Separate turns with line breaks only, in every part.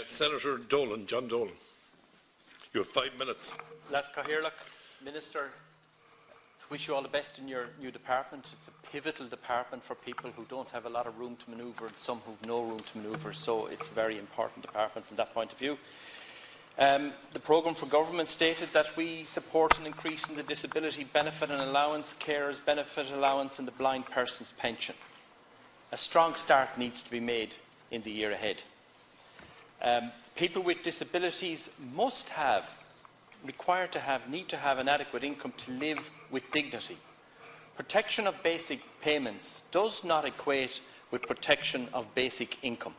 Senator Dolan, John Dolan. You have 5 minutes.
Las Cathaoirleach, Minister, wish you all the best in your new department. It's a pivotal department for people who don't have a lot of room to manoeuvre and some who have no room to manoeuvre, so it's a very important department from that point of view. The programme for government stated that we support an increase in the disability benefit and allowance, carers benefit allowance and the blind person's pension. A strong start needs to be made in the year ahead. People with disabilities need to have an adequate income to live with dignity. Protection of basic payments does not equate with protection of basic income.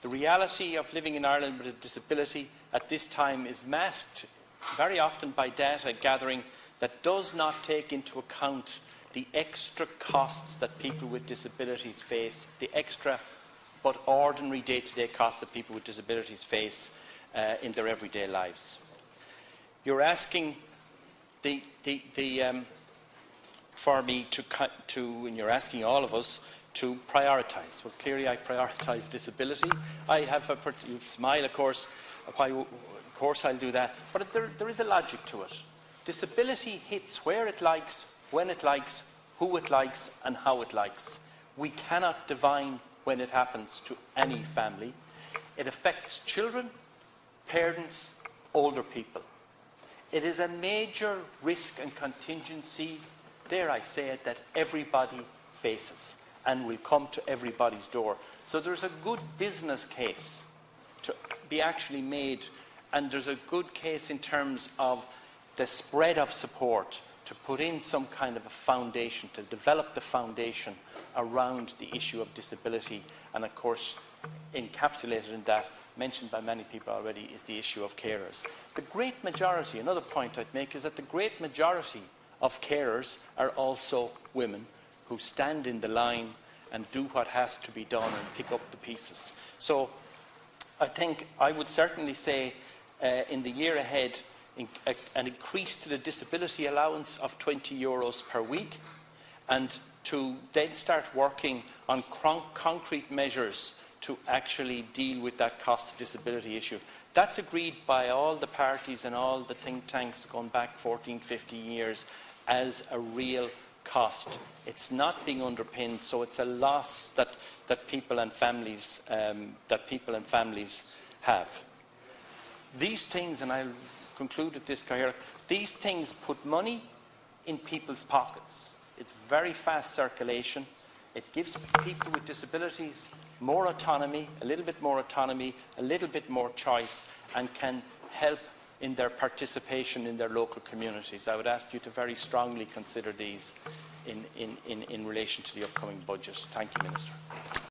The reality of living in Ireland with a disability at this time is masked very often by data gathering that does not take into account the extra costs that people with disabilities face, the extra but ordinary day-to-day costs that people with disabilities face in their everyday lives. You're asking for me and you're asking all of us to prioritise. Well, clearly I prioritise disability. I have you smile, of course. Of course I'll do that. But there is a logic to it. Disability hits where it likes, when it likes, who it likes and how it likes. We cannot divine when it happens to any family. It affects children, parents, older people. It is a major risk and contingency, dare I say it, that everybody faces and will come to everybody's door. So there's a good business case to be actually made, and there's a good case in terms of the spread of support to put in some kind of a foundation, to develop the foundation around the issue of disability. And of course, encapsulated in that, mentioned by many people already, is the issue of carers. The great majority, another point I'd make, is that the great majority of carers are also women who stand in the line and do what has to be done and pick up the pieces. So I think I would certainly say in the year ahead, an increase to the disability allowance of €20 per week, and to then start working on concrete measures to actually deal with that cost of disability issue. That's agreed by all the parties and all the think tanks going back 14, 15 years as a real cost. It's not being underpinned, so it's a loss that people and families have. These things, and I'll conclude with this, these things put money in people's pockets. It's very fast circulation. It gives people with disabilities more autonomy, a little bit more autonomy, a little bit more choice, and can help in their participation in their local communities. I would ask you to very strongly consider these in relation to the upcoming budget. Thank you, Minister.